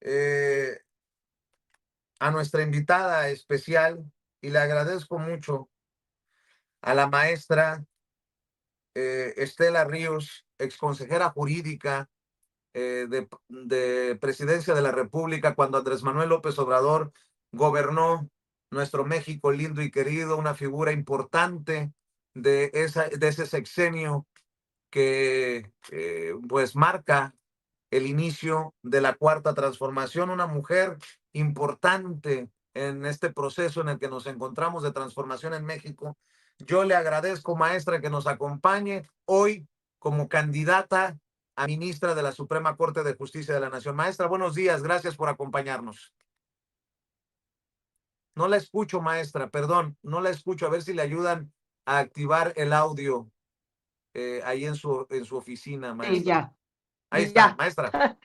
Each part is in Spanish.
eh, a nuestra invitada especial y le agradezco mucho a la maestra Estela Ríos, exconsejera jurídica de Presidencia de la República cuando Andrés Manuel López Obrador gobernó nuestro México lindo y querido, una figura importante de ese sexenio que pues marca el inicio de la cuarta transformación, una mujer importante en este proceso en el que nos encontramos de transformación en México. Yo le agradezco, maestra, que nos acompañe hoy como candidata a ministra de la Suprema Corte de Justicia de la Nación. Maestra, buenos días, gracias por acompañarnos. No la escucho, maestra, perdón, no la escucho. A ver si le ayudan a activar el audio ahí en su oficina, Sí, maestra. ya, Ahí está, ya. maestra.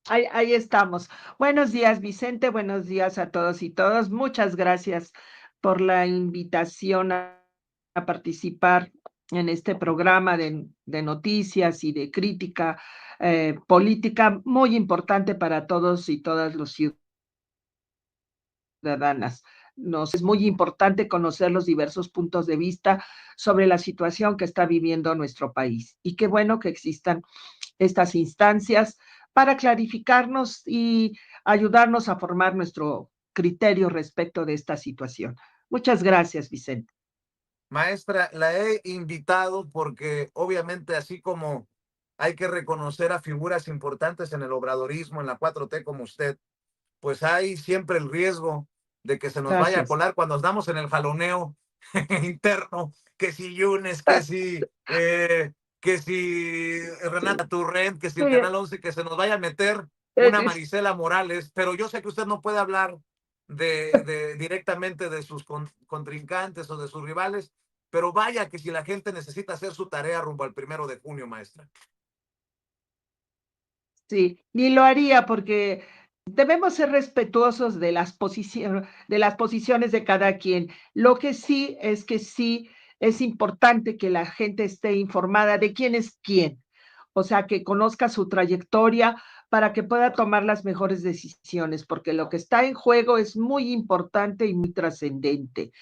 Ahí estamos. Buenos días, Vicente. Buenos días a todos y todas. Muchas gracias por la invitación a participar en este programa de noticias y de crítica política muy importante para todos y todas los ciudadanas. Nos es muy importante conocer los diversos puntos de vista sobre la situación que está viviendo nuestro país. Y qué bueno que existan estas instancias para clarificarnos y ayudarnos a formar nuestro criterio respecto de esta situación. Muchas gracias, Vicente. Maestra, la he invitado porque obviamente así como hay que reconocer a figuras importantes en el obradorismo, en la 4T como usted, pues hay siempre el riesgo de que se nos vaya a Gracias. colar cuando andamos en el jaloneo interno, que si Yunes, que si Renata Sí. Turrent, que si el Sí, Canal 11, que se nos vaya a meter una es, Marisela Morales, pero yo sé que usted no puede hablar directamente de sus contrincantes o de sus rivales, pero vaya que si la gente necesita hacer su tarea rumbo al 1 de junio, maestra. sí, ni lo haría porque debemos ser respetuosos de las posiciones de cada quien. Lo que sí es importante que la gente esté informada de quién es quién, o sea, que conozca su trayectoria para que pueda tomar las mejores decisiones, porque lo que está en juego es muy importante y muy trascendente.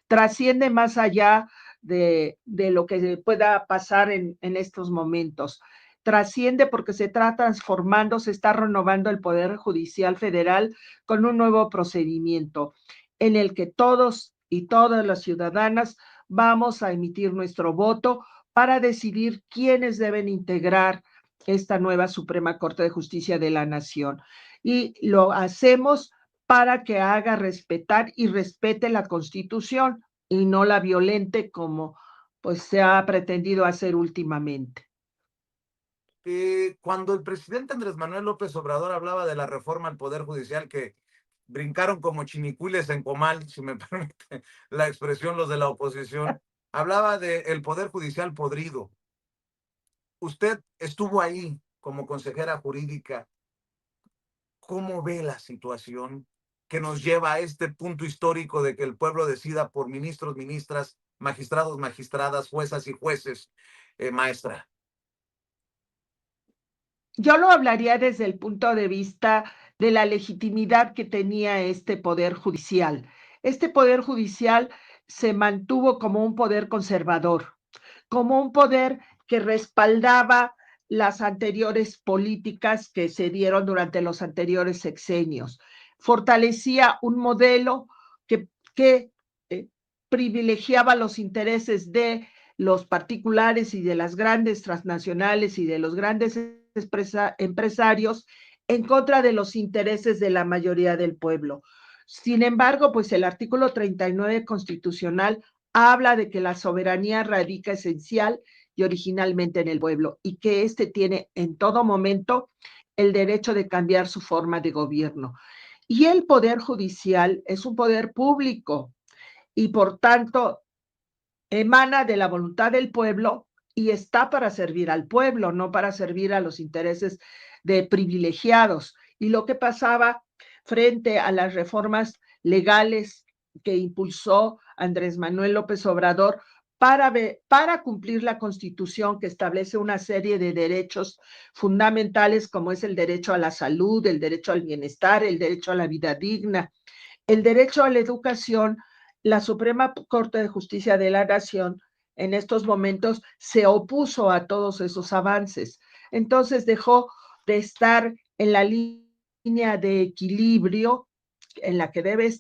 Trasciende más allá de lo que pueda pasar en estos momentos. Trasciende porque se está transformando, se está renovando el Poder Judicial Federal con un nuevo procedimiento en el que todos y todas las ciudadanas vamos a emitir nuestro voto para decidir quiénes deben integrar esta nueva Suprema Corte de Justicia de la Nación. Y lo hacemos para que haga respetar y respete la Constitución y no la violente como pues se ha pretendido hacer últimamente. Cuando el presidente Andrés Manuel López Obrador hablaba de la reforma al Poder Judicial, que brincaron como chinicuiles en comal, si me permite la expresión los de la oposición, hablaba del Poder Judicial podrido. Usted estuvo ahí como consejera jurídica. ¿Cómo ve la situación que nos lleva a este punto histórico de que el pueblo decida por ministros, ministras, magistrados, magistradas, juezas y jueces, maestra? Yo lo hablaría desde el punto de vista de la legitimidad que tenía este poder judicial. Este poder judicial se mantuvo como un poder conservador, como un poder que respaldaba las anteriores políticas que se dieron durante los anteriores sexenios. Fortalecía un modelo que privilegiaba los intereses de los particulares y de las grandes transnacionales y de los grandes empresarios en contra de los intereses de la mayoría del pueblo. Sin embargo, pues el artículo 39 constitucional habla de que la soberanía radica esencial y originalmente en el pueblo y que éste tiene en todo momento el derecho de cambiar su forma de gobierno. Y el poder judicial es un poder público y por tanto emana de la voluntad del pueblo y está para servir al pueblo, no para servir a los intereses de privilegiados. Y lo que pasaba frente a las reformas legales que impulsó Andrés Manuel López Obrador, para cumplir la Constitución, que establece una serie de derechos fundamentales, como es el derecho a la salud, el derecho al bienestar, el derecho a la vida digna, el derecho a la educación. La Suprema Corte de Justicia de la Nación en estos momentos se opuso a todos esos avances. Entonces dejó de estar en la línea de equilibrio en la que debe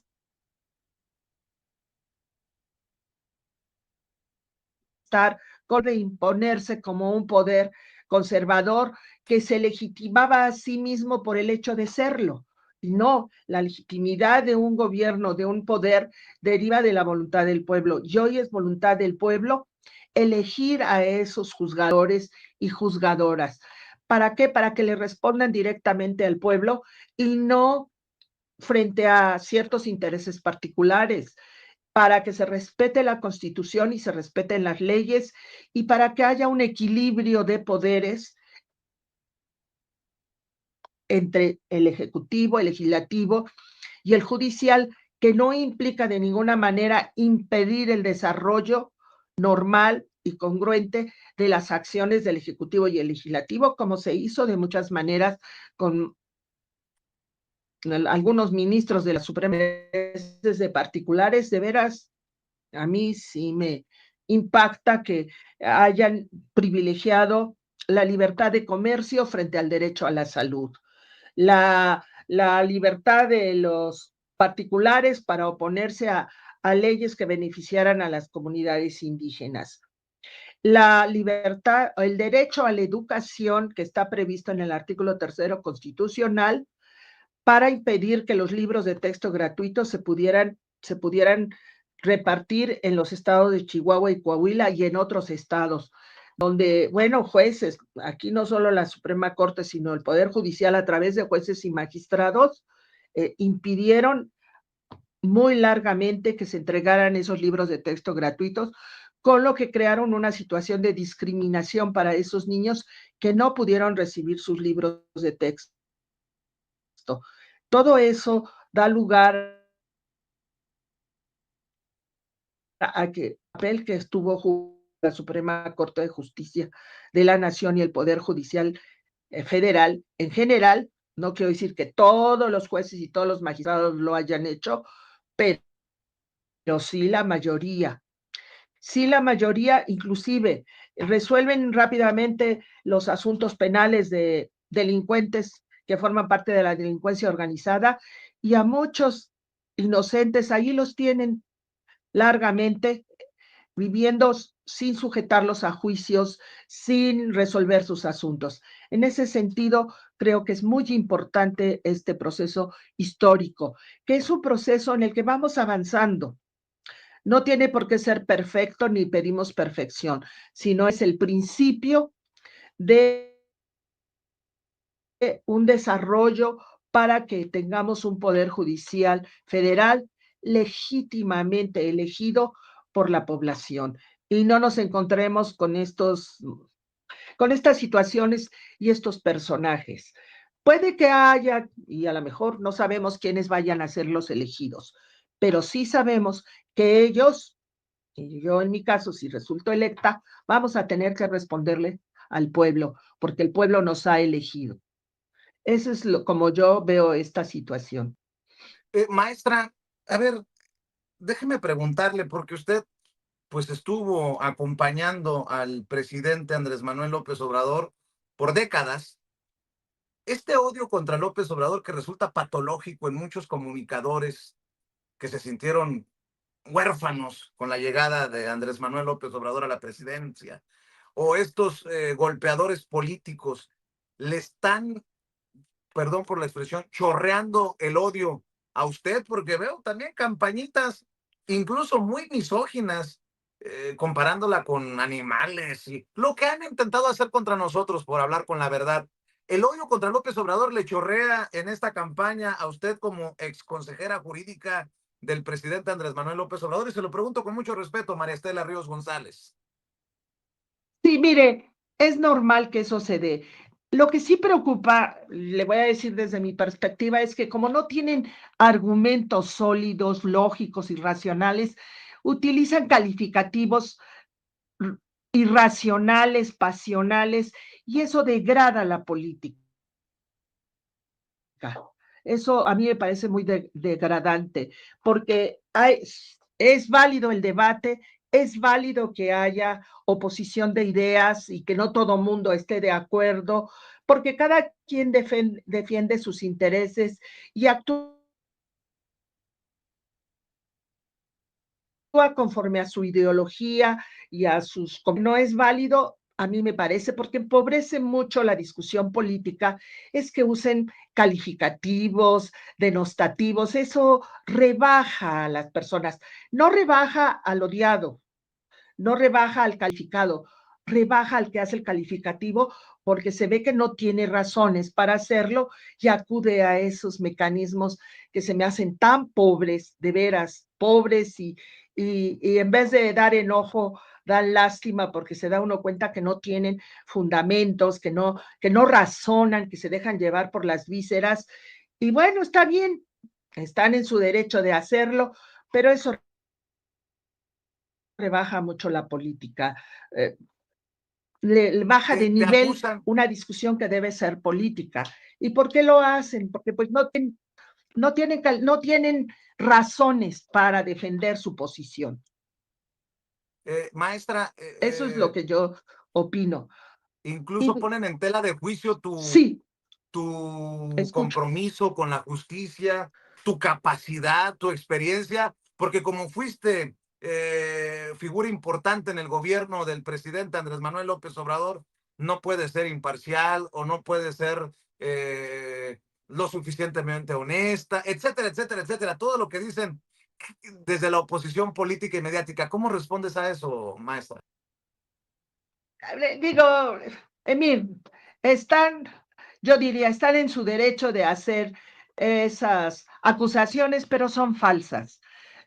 estar, con de imponerse como un poder conservador que se legitimaba a sí mismo por el hecho de serlo. Y no, la legitimidad de un gobierno, de un poder, deriva de la voluntad del pueblo. Y hoy es voluntad del pueblo elegir a esos juzgadores y juzgadoras. ¿Para qué? Para que le respondan directamente al pueblo y no frente a ciertos intereses particulares, para que se respete la Constitución y se respeten las leyes y para que haya un equilibrio de poderes entre el Ejecutivo, el Legislativo y el Judicial, que no implica de ninguna manera impedir el desarrollo normal y congruente de las acciones del Ejecutivo y el Legislativo, como se hizo de muchas maneras con algunos ministros de la Suprema de particulares. De veras, a mí sí me impacta que hayan privilegiado la libertad de comercio frente al derecho a la salud, la libertad de los particulares para oponerse a leyes que beneficiaran a las comunidades indígenas. La libertad, el derecho a la educación que está previsto en el artículo 3 constitucional, para impedir que los libros de texto gratuitos se pudieran repartir en los estados de Chihuahua y Coahuila y en otros estados, donde, bueno, jueces, aquí no solo la Suprema Corte, sino el Poder Judicial a través de jueces y magistrados, impidieron muy largamente que se entregaran esos libros de texto gratuitos, con lo que crearon una situación de discriminación para esos niños que no pudieron recibir sus libros de texto. Todo eso da lugar a que el papel que estuvo la Suprema Corte de Justicia de la Nación y el Poder Judicial Federal en general, no quiero decir que todos los jueces y todos los magistrados lo hayan hecho, pero sí la mayoría. Sí, la mayoría, inclusive, resuelven rápidamente los asuntos penales de delincuentes que forman parte de la delincuencia organizada, y a muchos inocentes ahí los tienen largamente viviendo sin sujetarlos a juicios, sin resolver sus asuntos. En ese sentido, creo que es muy importante este proceso histórico, que es un proceso en el que vamos avanzando. No tiene por qué ser perfecto ni pedimos perfección, sino es el principio de un desarrollo para que tengamos un poder judicial federal legítimamente elegido por la población y no nos encontremos con estas situaciones y estos personajes. Puede que haya, y a lo mejor no sabemos quiénes vayan a ser los elegidos, pero sí sabemos que ellos, y yo en mi caso, si resulto electa, vamos a tener que responderle al pueblo, porque el pueblo nos ha elegido. Eso es como yo veo esta situación. Maestra, a ver, déjeme preguntarle, porque usted pues estuvo acompañando al presidente Andrés Manuel López Obrador por décadas. Este odio contra López Obrador que resulta patológico en muchos comunicadores que se sintieron huérfanos con la llegada de Andrés Manuel López Obrador a la presidencia, o estos golpeadores políticos, le están, perdón por la expresión, chorreando el odio a usted, porque veo también campañitas incluso muy misóginas, comparándola con animales y lo que han intentado hacer contra nosotros por hablar con la verdad. El odio contra López Obrador le chorrea en esta campaña a usted como ex consejera jurídica del presidente Andrés Manuel López Obrador, y se lo pregunto con mucho respeto, María Estela Ríos González. Sí, mire, es normal que eso se dé. Lo que sí preocupa, le voy a decir desde mi perspectiva, es que como no tienen argumentos sólidos, lógicos y racionales, utilizan calificativos irracionales, pasionales, y eso degrada la política. Eso a mí me parece muy degradante, porque es válido el debate, es válido que haya oposición de ideas y que no todo mundo esté de acuerdo, porque cada quien defiende sus intereses y actúa conforme a su ideología y a sus... No es válido, a mí me parece, porque empobrece mucho la discusión política, es que usen calificativos, denostativos, eso rebaja a las personas, no rebaja al odiado, no rebaja al calificado, rebaja al que hace el calificativo porque se ve que no tiene razones para hacerlo y acude a esos mecanismos que se me hacen tan pobres, de veras, pobres y en vez de dar enojo, dan lástima porque se da uno cuenta que no tienen fundamentos, que no razonan, que se dejan llevar por las vísceras. Y bueno, está bien, están en su derecho de hacerlo, pero eso rebaja mucho la política. Le baja de Te nivel acusan, una discusión que debe ser política. ¿Y por qué lo hacen? Porque pues no tienen razones para defender su posición. maestra, Eso es lo que yo opino. Y incluso ponen en tela de juicio sí, tu escucho. compromiso con la justicia, tu capacidad, tu experiencia, porque como fuiste figura importante en el gobierno del presidente Andrés Manuel López Obrador, no puedes ser imparcial o no puedes ser lo suficientemente honesta, etcétera, etcétera, etcétera. Todo lo que dicen desde la oposición política y mediática. ¿Cómo respondes a eso, maestra? Digo, Emir, están, yo diría, están en su derecho de hacer esas acusaciones, pero son falsas.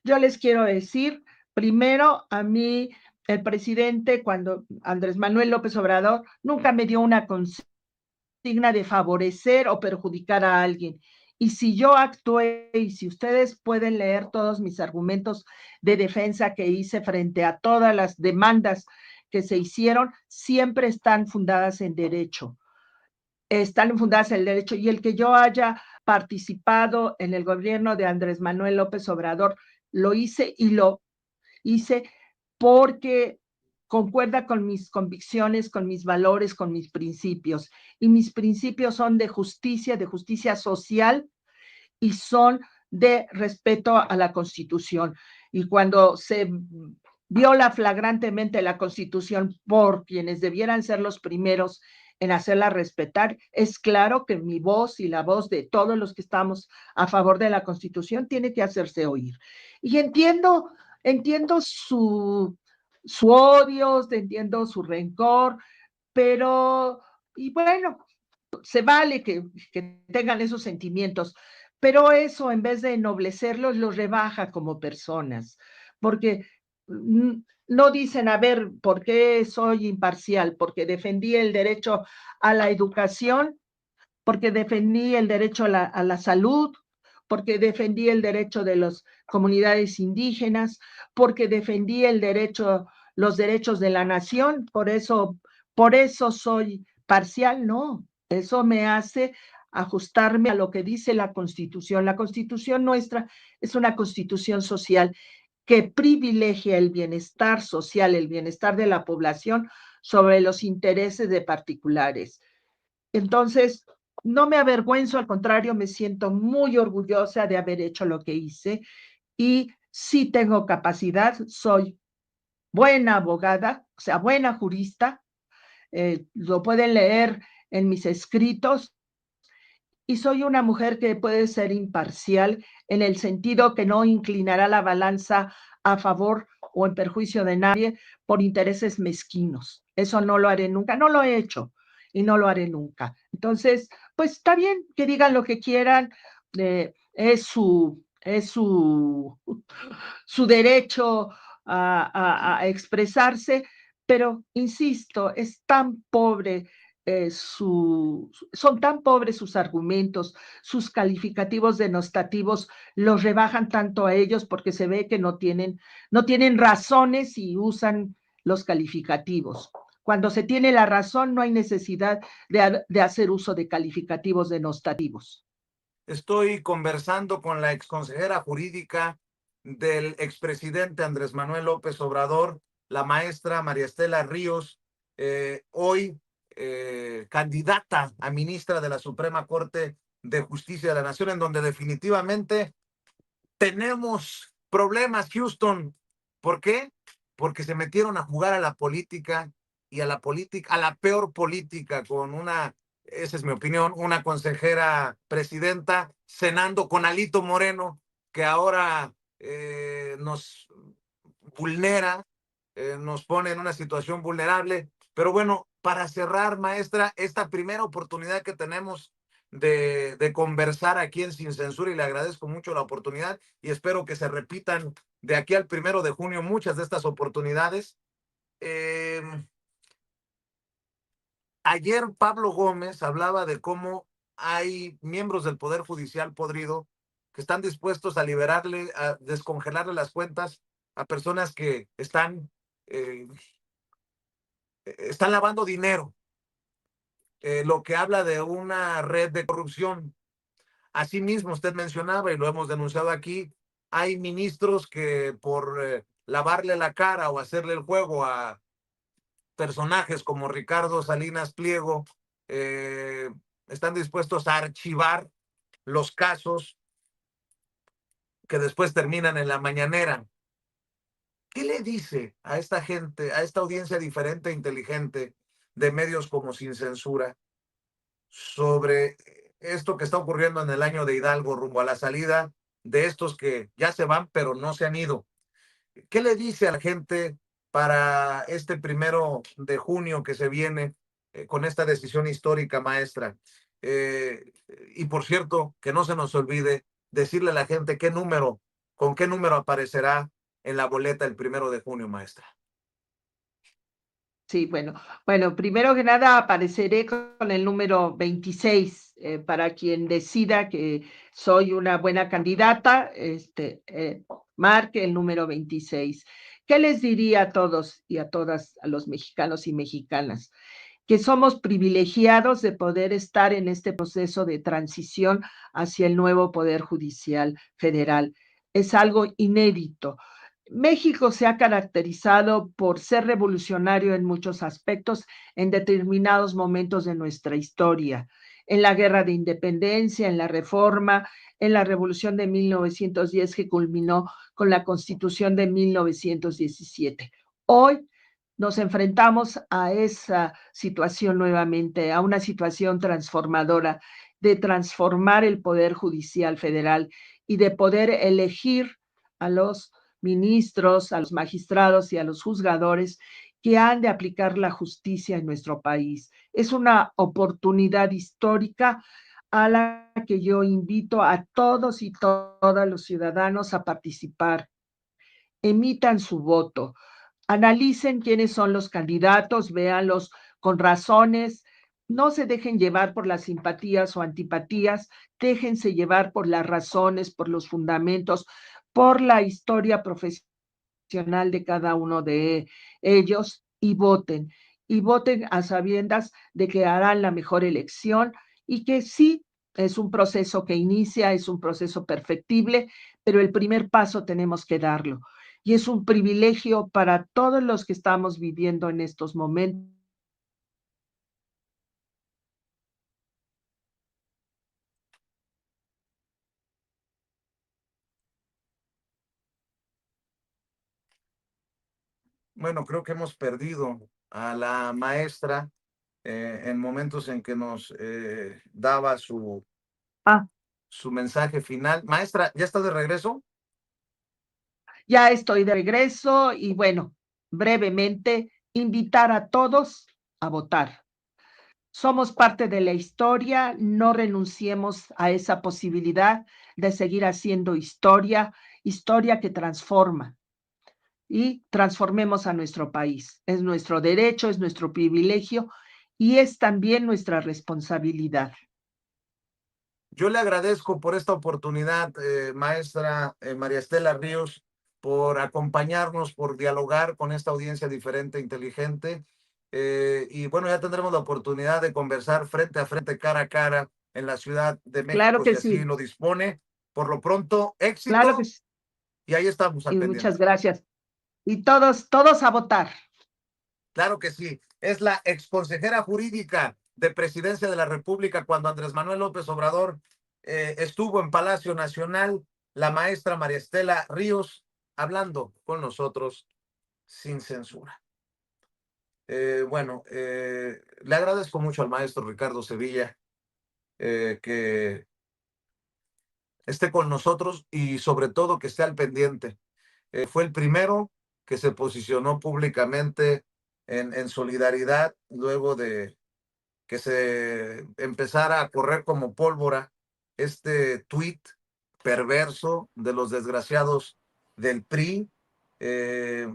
Yo les quiero decir, primero, a mí, el presidente, cuando Andrés Manuel López Obrador, nunca me dio una consigna de favorecer o perjudicar a alguien. Y si yo actué, y si ustedes pueden leer todos mis argumentos de defensa que hice frente a todas las demandas que se hicieron, siempre están fundadas en derecho. Están fundadas en el derecho. Y el que yo haya participado en el gobierno de Andrés Manuel López Obrador, lo hice y lo hice porque concuerda con mis convicciones, con mis valores, con mis principios. Y mis principios son de justicia social y son de respeto a la Constitución. Y cuando se viola flagrantemente la Constitución por quienes debieran ser los primeros en hacerla respetar, es claro que mi voz y la voz de todos los que estamos a favor de la Constitución tiene que hacerse oír. Y entiendo su odio, entiendo su rencor, pero, y bueno, se vale que tengan esos sentimientos, pero eso en vez de ennoblecerlos, los rebaja como personas, porque no dicen, a ver, ¿por qué soy imparcial? Porque defendí el derecho a la educación, porque defendí el derecho a la salud, porque defendí el derecho de las comunidades indígenas, porque defendí los derechos de la nación, por eso soy parcial, no, eso me hace ajustarme a lo que dice la Constitución. La Constitución nuestra es una Constitución social que privilegia el bienestar social, el bienestar de la población sobre los intereses de particulares. Entonces, no me avergüenzo, al contrario, me siento muy orgullosa de haber hecho lo que hice y sí tengo capacidad, soy buena abogada, o sea, buena jurista, lo pueden leer en mis escritos, y soy una mujer que puede ser imparcial en el sentido que no inclinará la balanza a favor o en perjuicio de nadie por intereses mezquinos. Eso no lo haré nunca, no lo he hecho y no lo haré nunca. Entonces, pues está bien que digan lo que quieran, su derecho a expresarse, pero insisto, es tan pobre son tan pobres sus argumentos, sus calificativos denostativos los rebajan tanto a ellos porque se ve que no tienen razones y usan los calificativos. Cuando se tiene la razón, no hay necesidad de hacer uso de calificativos denostativos. Estoy conversando con la exconsejera jurídica del expresidente Andrés Manuel López Obrador, la maestra María Estela Ríos, hoy candidata a ministra de la Suprema Corte de Justicia de la Nación, en donde definitivamente tenemos problemas, Houston. ¿Por qué? Porque se metieron a jugar a la política y a la peor política, con una, esa es mi opinión, una consejera presidenta cenando con Alito Moreno, que ahora nos vulnera, nos pone en una situación vulnerable. Pero bueno, para cerrar, maestra, esta primera oportunidad que tenemos de conversar aquí en Sin Censura, y le agradezco mucho la oportunidad y espero que se repitan de aquí al 1 de junio muchas de estas oportunidades. Eh, Ayer Pablo Gómez hablaba de cómo hay miembros del Poder Judicial podrido que están dispuestos a liberarle, a descongelarle las cuentas a personas que eh, están lavando dinero, lo que habla de una red de corrupción. Asimismo, usted mencionaba, y lo hemos denunciado aquí, hay ministros que por lavarle la cara o hacerle el juego a personajes como Ricardo Salinas Pliego, eh, están dispuestos a archivar los casos que después terminan en la mañanera. ¿Qué le dice a esta gente, a esta audiencia diferente e inteligente de medios como Sin Censura, sobre esto que está ocurriendo en el año de Hidalgo rumbo a la salida de estos que ya se van pero no se han ido? ¿Qué le dice a la gente para este 1 de junio que se viene con esta decisión histórica, maestra? Y por cierto, que no se nos olvide decirle a la gente con qué número aparecerá en la boleta el 1 de junio, maestra. Sí, bueno, primero que nada apareceré con el número 26, para quien decida que soy una buena candidata, marque el número 26. ¿Qué les diría a todos y a todas, a los mexicanos y mexicanas? Que somos privilegiados de poder estar en este proceso de transición hacia el nuevo Poder Judicial Federal. Es algo inédito. México se ha caracterizado por ser revolucionario en muchos aspectos en determinados momentos de nuestra historia, en la Guerra de Independencia, en la Reforma, en la Revolución de 1910 que culminó con la Constitución de 1917. Hoy nos enfrentamos a esa situación nuevamente, a una situación transformadora, de transformar el Poder Judicial Federal y de poder elegir a los ministros, a los magistrados y a los juzgadores que han de aplicar la justicia en nuestro país. Es una oportunidad histórica a la que yo invito a todos y todas los ciudadanos a participar. Emitan su voto, analicen quiénes son los candidatos, véanlos con razones, no se dejen llevar por las simpatías o antipatías, déjense llevar por las razones, por los fundamentos, por la historia profesional de cada uno de ellos y voten a sabiendas de que harán la mejor elección y que sí, es un proceso que inicia, es un proceso perfectible, pero el primer paso tenemos que darlo. Y es un privilegio para todos los que estamos viviendo en estos momentos. Bueno, creo que hemos perdido a la maestra en momentos en que nos daba Ah, su mensaje final. Maestra, ¿ya está de regreso? ya estoy de regreso y bueno, brevemente, invitar a todos a votar. Somos parte de la historia, no renunciemos a esa posibilidad de seguir haciendo historia, historia que transforma y transformemos a nuestro país. Es nuestro derecho, es nuestro privilegio y es también nuestra responsabilidad. Yo le agradezco por esta oportunidad, maestra María Estela Ríos, por acompañarnos, por dialogar con esta audiencia diferente, inteligente. Y bueno, ya tendremos la oportunidad de conversar frente a frente, cara a cara, en la Ciudad de Claro México, que si así sí, lo dispone. Por lo pronto, claro que éxito sí. y ahí estamos al Y muchas pendiente. gracias. Y todos a votar. Claro que sí. Es la exconsejera jurídica de Presidencia de la República cuando Andrés Manuel López Obrador estuvo en Palacio Nacional, la maestra María Estela Ríos, hablando con nosotros sin censura. Bueno, le agradezco mucho al maestro Ricardo Sevilla que esté con nosotros y sobre todo que esté al pendiente. Fue el primero que se posicionó públicamente en solidaridad luego de que se empezara a correr como pólvora este tuit perverso de los desgraciados del PRI. Eh,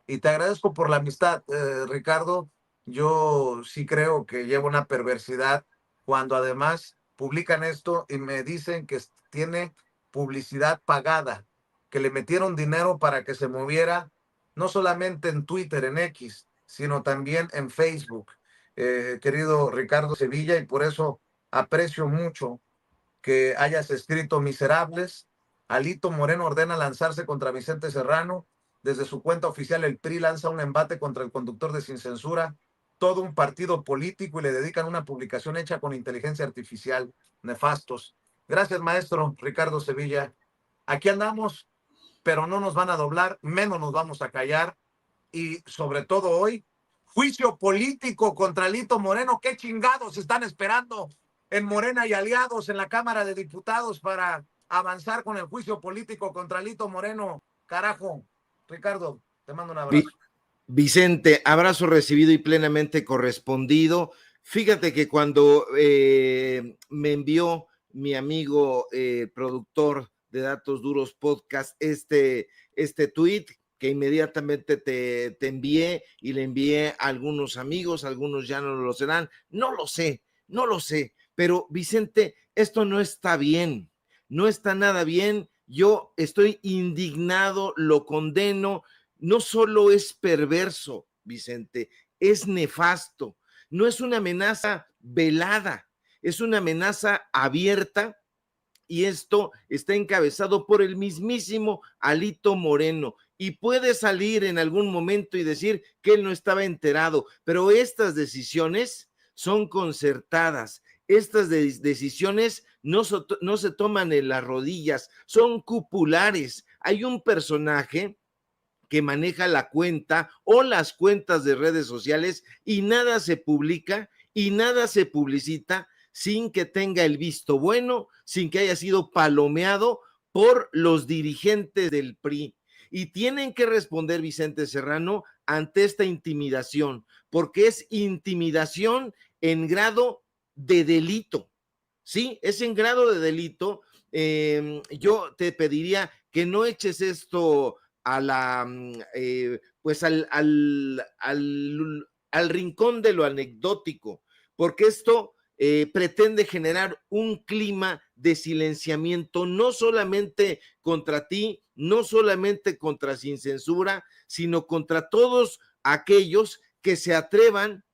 y te agradezco por la amistad, Ricardo. Yo sí creo que lleva una perversidad cuando además publican esto y me dicen que tiene publicidad pagada, que le metieron dinero para que se moviera no solamente en Twitter, en X, sino también en Facebook, querido Ricardo Sevilla, y por eso aprecio mucho que hayas escrito Miserables. Alito Moreno ordena lanzarse contra Vicente Serrano. Desde su cuenta oficial, el PRI lanza un embate contra el conductor de Sin Censura, todo un partido político, y le dedican una publicación hecha con inteligencia artificial. Nefastos. Gracias, maestro Ricardo Sevilla. Aquí andamos, pero no nos van a doblar, menos nos vamos a callar. Y sobre todo hoy, juicio político contra Alito Moreno. ¿Qué chingados están esperando en Morena y aliados en la Cámara de Diputados para avanzar con el juicio político contra Alito Moreno? Carajo, Ricardo, te mando un abrazo. Vicente, abrazo recibido y plenamente correspondido. Fíjate que cuando me envió mi amigo productor de Datos Duros Podcast este tweet, que inmediatamente te envié y le envié a algunos amigos, algunos ya no lo serán, no lo sé, pero Vicente, esto no está bien, no está nada bien, yo estoy indignado, lo condeno. No solo es perverso, Vicente, es nefasto, no es una amenaza velada, es una amenaza abierta, y esto está encabezado por el mismísimo Alito Moreno, y puede salir en algún momento y decir que él no estaba enterado, pero estas decisiones son concertadas, estas decisiones no se toman en las rodillas, son cupulares. Hay un personaje que maneja la cuenta o las cuentas de redes sociales y nada se publica y nada se publicita sin que tenga el visto bueno, sin que haya sido palomeado por los dirigentes del PRI. Y tienen que responder, Vicente Serrano, ante esta intimidación, porque es intimidación en grado de delito. Sí, es en grado de delito. Yo te pediría que no eches esto a la, pues al rincón de lo anecdótico, porque esto pretende generar un clima de silenciamiento, no solamente contra ti, no solamente contra Sin Censura, sino contra todos aquellos que se atrevan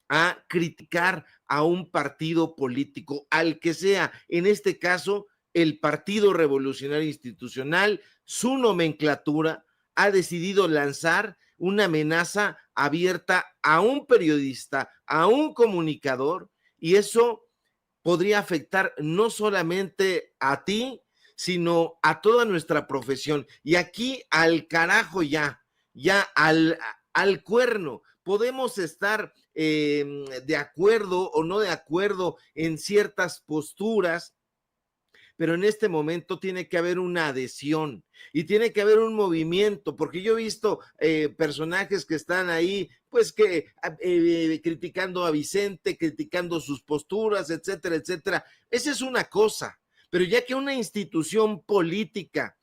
a criticar a un partido político, al que sea, en este caso, el Partido Revolucionario Institucional, su nomenclatura, ha decidido lanzar una amenaza abierta a un periodista, a un comunicador, y eso podría afectar no solamente a ti, sino a toda nuestra profesión. Y aquí al carajo ya al cuerno. Podemos estar de acuerdo o no de acuerdo en ciertas posturas, pero en este momento tiene que haber una adhesión y tiene que haber un movimiento, porque yo he visto personajes que están ahí, pues que criticando a Vicente, criticando sus posturas, etcétera, etcétera. Esa es una cosa, pero ya que una institución política